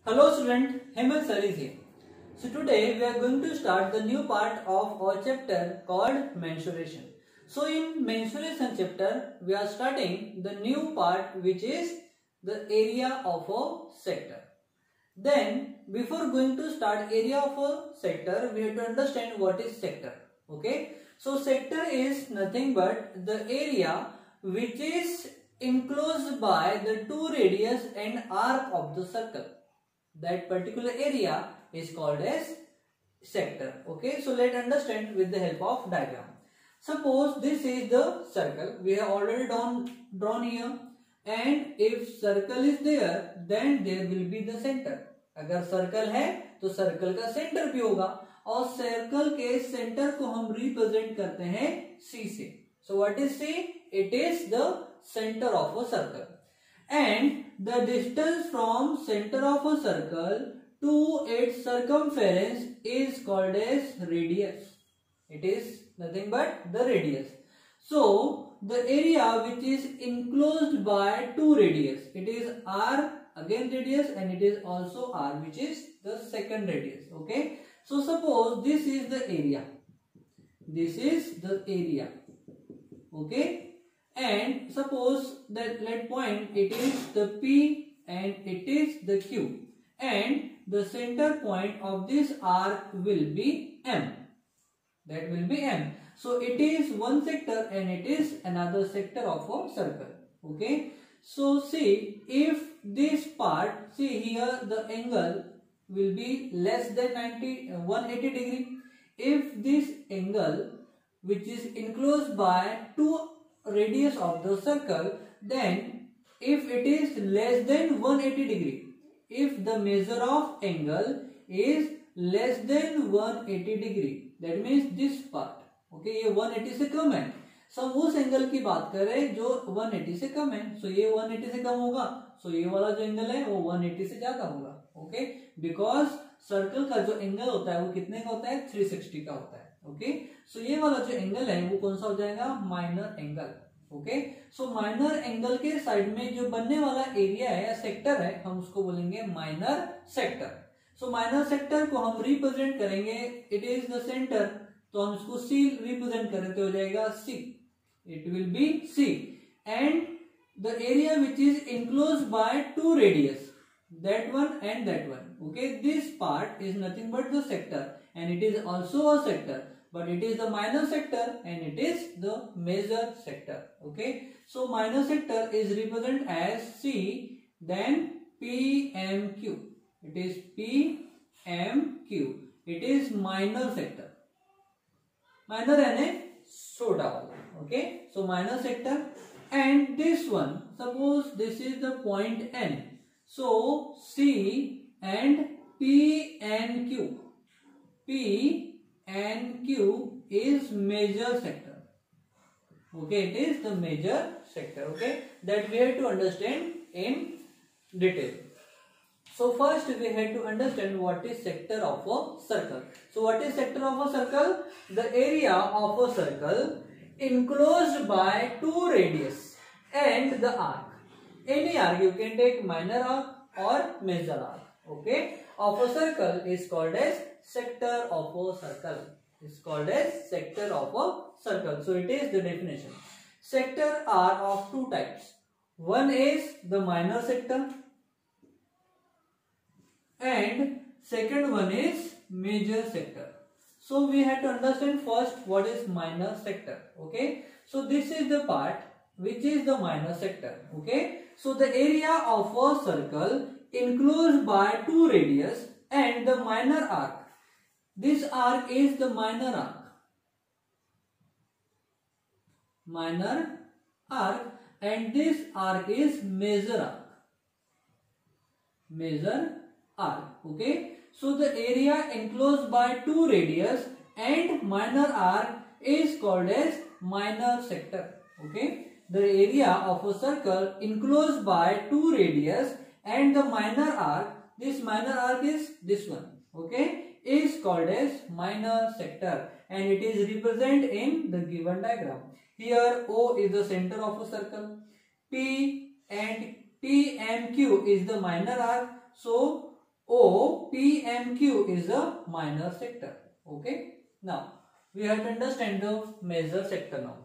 Hello student, Hemant Sir is here. So today we are going to start the new part of our chapter called mensuration. So in mensuration chapter we are starting the new part which is the area of a sector. Then before going to start area of a sector we have to understand what is sector. Okay. So sector is nothing but the area which is enclosed by the two radius and arc of the circle. That particular area is called as sector. Okay, so let's understand with the help of diagram. Suppose this is the circle we have already drawn here, and if circle is there then there will be the center. अगर circle है तो circle का centre भी होगा, और circle के centre को हम रिप्रेजेंट करते हैं C से. So what is C? It is the center of a circle. And the distance from center of a circle to its circumference is called as radius. It is nothing but the radius. So the area which is enclosed by two radius, it is R again radius, and it is also R which is the second radius. Okay, so suppose this is the area, this is the area. Okay, and suppose that let point it is the P and it is the Q, and the center point of this arc will be M. That will be M. So it is one sector and it is another sector of a circle. Okay, so see, if this part, see here the angle will be less than 180 degree. If this angle which is enclosed by two radius of the circle, then if it is less than 180 degree, if the measure of angle is less than 180 degree, that means this part. Okay, ये 180 से कम है. सब उस angle की बात करें जो 180 से कम है. सो ये 180 से कम होगा, सो ये वाला जो एंगल है वो 180 से ज्यादा होगा. ओके, बिकॉज सर्कल का जो एंगल होता है वो कितने का होता है? 360 का होता है. ओके, सो ये वाला जो एंगल है वो कौन सा हो जाएगा? Minor angle. ओके, सो माइनर एंगल के साइड में जो बनने वाला एरिया है या सेक्टर है, हम उसको बोलेंगे माइनर सेक्टर. सो माइनर सेक्टर को हम रिप्रेजेंट करेंगे, इट इज द सेंटर, तो हम इसको सी रिप्रेजेंट करें तो हो जाएगा C. It will be C. And the area which is enclose by two radius, that one and that one. Okay, this part is nothing but the sector, and it is also a sector, but it is the minor sector and it is the major sector. Okay, so minor sector is represented as C, then PMQ. It is PMQ. It is minor sector. Minor यानी छोटा वाला. Okay, so minor sector. And this one, suppose this is the point N. So C and P and Q. P and Q is major sector. Okay, it is the major sector. Okay, that we have to understand in detail. So first we have to understand what is sector of a circle. So what is sector of a circle? The area of a circle enclosed by two radius and the arc. Any arc, you can take minor arc or major arc. Okay, of a circle is called as sector of a circle. It's called as sector of a circle. So it is the definition. Sector are of two types. One is the minor sector, and second one is major sector. So we have to understand first what is minor sector. Okay, so this is the part which is the minor sector. Okay, so the area of a circle enclosed by two radius and the minor arc. This arc is the minor arc. Minor arc, and this arc is major arc. Major arc. Okay, so the area enclosed by two radius and minor arc is called as minor sector. Okay, the area of a circle enclosed by two radius and the minor arc, this minor arc is this one. Okay, is called as minor sector, and it is represented in the given diagram. Here O is the center of a circle, P and Q is the minor arc. So O, P and Q is a minor sector. Okay. Now we have to understand the major sector now.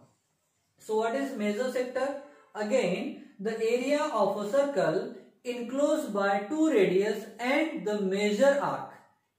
So what is major sector? Again, the area of a circle enclosed by two radius and the major arc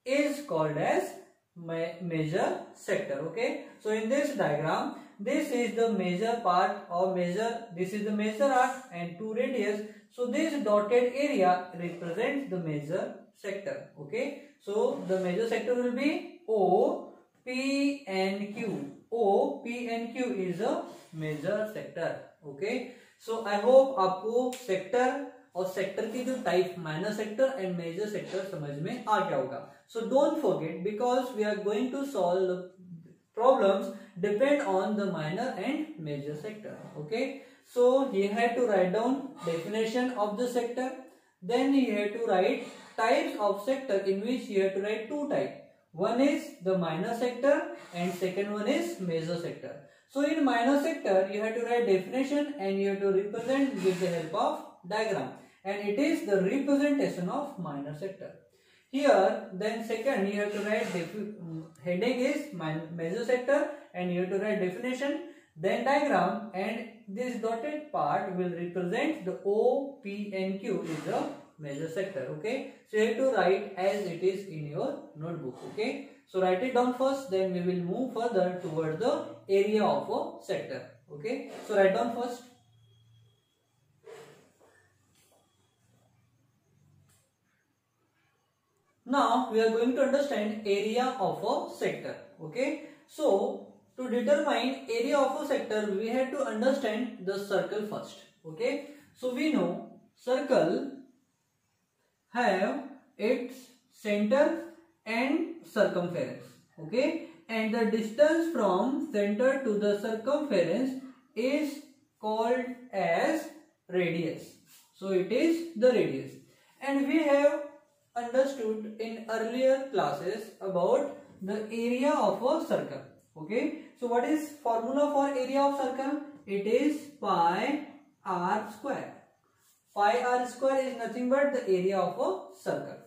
is called as major sector. Okay. So in this diagram, this is the major part or this is the major arc and two radius. So this dotted area represents the major sector. Okay. So the major sector will be O, P and Q. O, P and Q is a major sector. Okay. So I hope आपको sector और sector की जो type minor sector and major sector समझ में आ गया होगा. So don't forget because we are going to solve problems depend on the minor and major sector. Okay, so you have to write down definition of the sector, then you have to write types of sector in which you have to write two types. One is the minor sector and second one is major sector. So in minor sector you have to write definition and you have to represent with the help of diagram, and it is the representation of minor sector. Here then second you have to write heading is major sector and you have to write definition, then diagram, and this dotted part will represent the O, P and Q is the major sector. Okay, so you have to write as it is in your notebook. Okay, so write it down first, then we will move further towards the area of a sector. Okay, so write down first. Now we are going to understand area of a sector. Okay, so to determine area of a sector we have to understand the circle first. Okay, so we know circle have its center and circumference. Okay, and the distance from center to the circumference is called as radius. So it is the radius, and we have understood in earlier classes about the area of a circle. Okay, so what is formula for area of circle? It is pi r square. Pi r square is nothing but the area of a circle.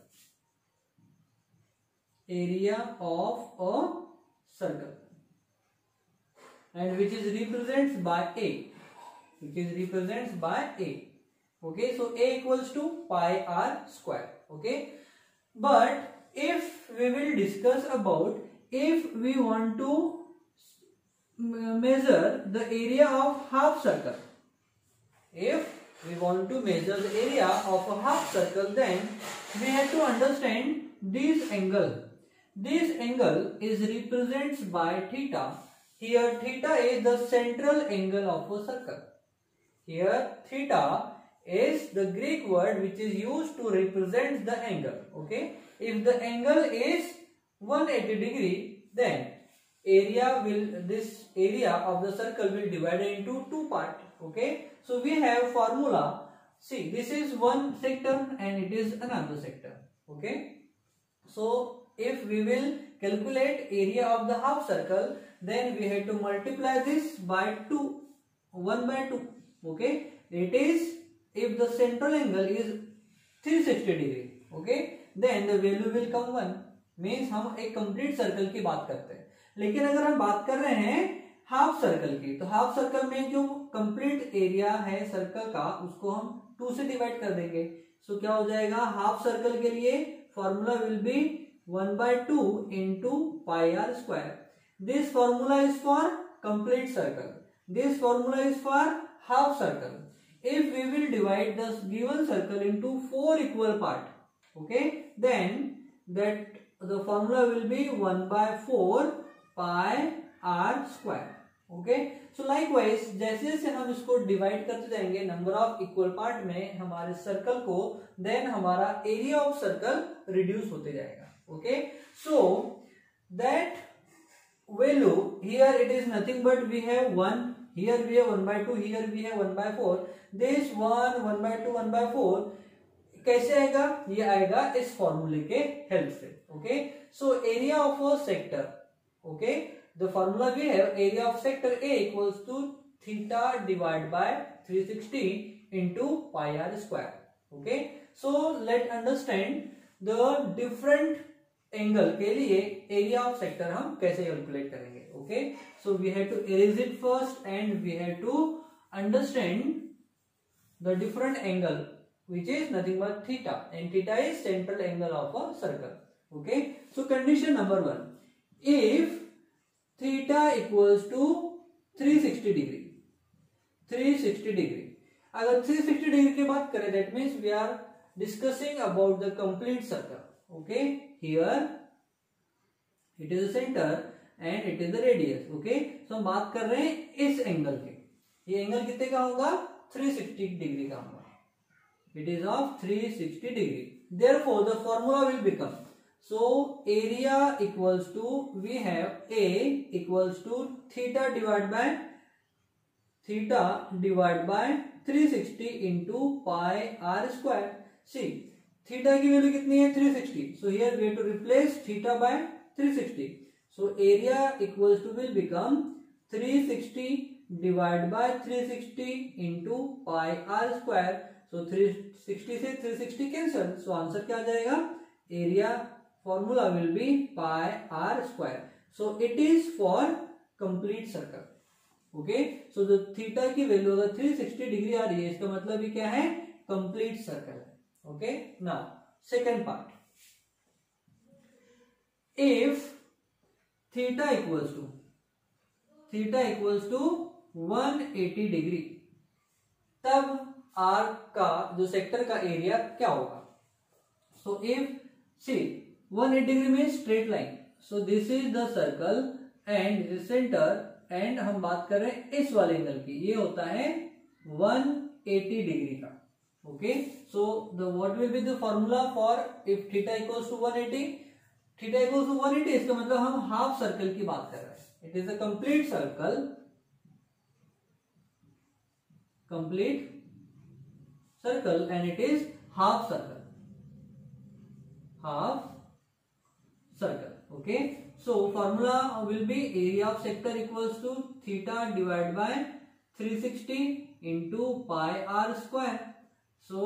Area of a circle, and which is represents by a. Okay, so a equals to pi r square. Okay, but if we will discuss about if we want to measure the area of half circle, if we want to measure the area of a half circle, then we have to understand this angle. This angle is represents by theta. Here theta is the central angle of a circle. Here theta is the Greek word which is used to represent the angle. Okay, if the angle is 180 degree, then this area of the circle will divide into two parts. Okay, so we have formula. See, this is one sector and it is another sector. Okay, so if we will calculate area of the half circle, then we have to multiply this by 1 by 2. Okay, it is if the central angle is 360 degree, okay, then the value will come 1. Means हम एक complete circle की बात करते हैं, लेकिन अगर हम बात कर रहे हैं हाफ सर्कल की, तो हाफ सर्कल में जो कंप्लीट एरिया है सर्कल का उसको हम 2 से डिवाइड कर देंगे. सो क्या हो जाएगा, हाफ सर्कल के लिए formula will B 1/2 into pi r square. This formula is for complete circle. This formula is for half circle. If we will divide the given circle into 4 equal parts, okay, then that the formula will be 1/4 pi r square. Okay, so likewise जैसे जैसे हम इसको divide करते जाएंगे number of equal part में हमारे circle को, then हमारा एरिया ऑफ सर्कल रिड्यूस होते जाएगा. Okay, so that value here it is nothing but we have 1, here we have 1/2, here we have 1/4. This 1, 1/2, 1/4 कैसे आएगा, ये आएगा इस फॉर्मूले के हेल्प से. Okay, so area of a sector, okay, the formula we have area of sector A equals to theta divide by 360 into pi r square. Okay, so let understand the different angle के लिए area of sector हम कैसे calculate करेंगे. Okay, so we have to erase it first and we have to understand the different angle which is nothing but theta, and theta is central angle of a circle. Okay, so condition number 1, if theta equals to 360 degree, 360 degree, अगर 360 degree की बात करें, that means we are discussing about the complete circle. Okay, here it is the center and it is the radius. Okay, so हम बात कर रहे हैं इस एंगल के. ये एंगल कितने का होगा? 360 डिग्री का होगा. It is of 360 degree. Therefore, the formula will become, so area equals to, we have A equals to theta divided by 360 into pi r square. See, theta की वैल्यू कितनी है? 360. So here we have to replace theta by 360. So area equals to will become 360 divided by 360 into pi r square. So 360 से 360 cancel. So answer क्या आ जाएगा? Area formula will be pi r square. So it is for complete circle. Okay, so जो theta की value अगर 360 degree आ रही है, इसका मतलब ये क्या है? कंप्लीट सर्कल है. Okay, now second part, if theta equals to 180 degree, तब आर्क का जो सेक्टर का एरिया क्या होगा? सो इफ सी 180 डिग्री में straight line, so this is the circle and this centre, and हम बात कर रहे हैं इस वाले एंगल की, ये होता है 180 डिग्री का. Okay, so the what will be the formula for if theta equals to 180? Theta equals to 180, इसका मतलब हम हाफ सर्कल की बात कर रहे हैं. It is a complete circle, and it is half circle. Okay, so formula will be area of sector equals to theta divided by 360 into pi r square. So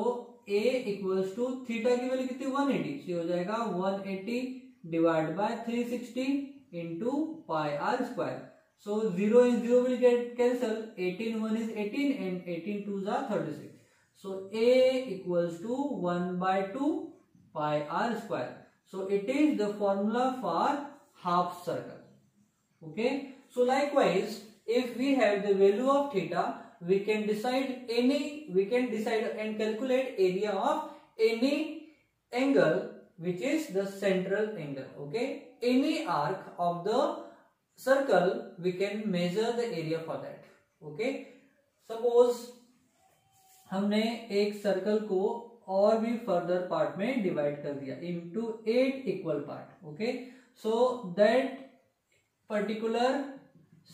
A equals to theta की value कितनी? 180. so हो जाएगा 180 divided by 360 into pi r square. So 0 and 0 will get cancelled. 18 1 is 18 and 18 2s are 36. So A equals to 1 by 2 pi r square. So it is the formula for half circle. Okay, so likewise, if we have the value of theta, we can decide and calculate area of any angle which is the central angle. Okay, any arc of the circle we can measure the area for that. Okay, suppose हमने एक circle को और भी further part में divide कर दिया into 8 equal part. Okay, so that particular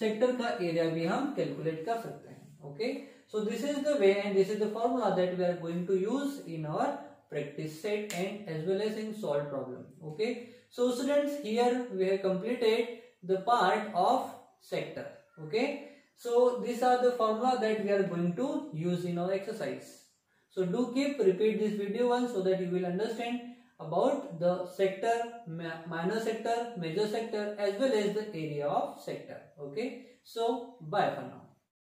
sector का area भी हम कैलकुलेट कर सकते हैं. Okay, so this is the way and this is the formula that we are going to use in our practice set and as well as in solved problem. Okay, so students, here we have completed the part of sector. Okay, so these are the formula that we are going to use in our exercise. So do keep repeat this video once so that you will understand about the sector, minor sector, major sector as well as the area of sector. Okay, so bye for now.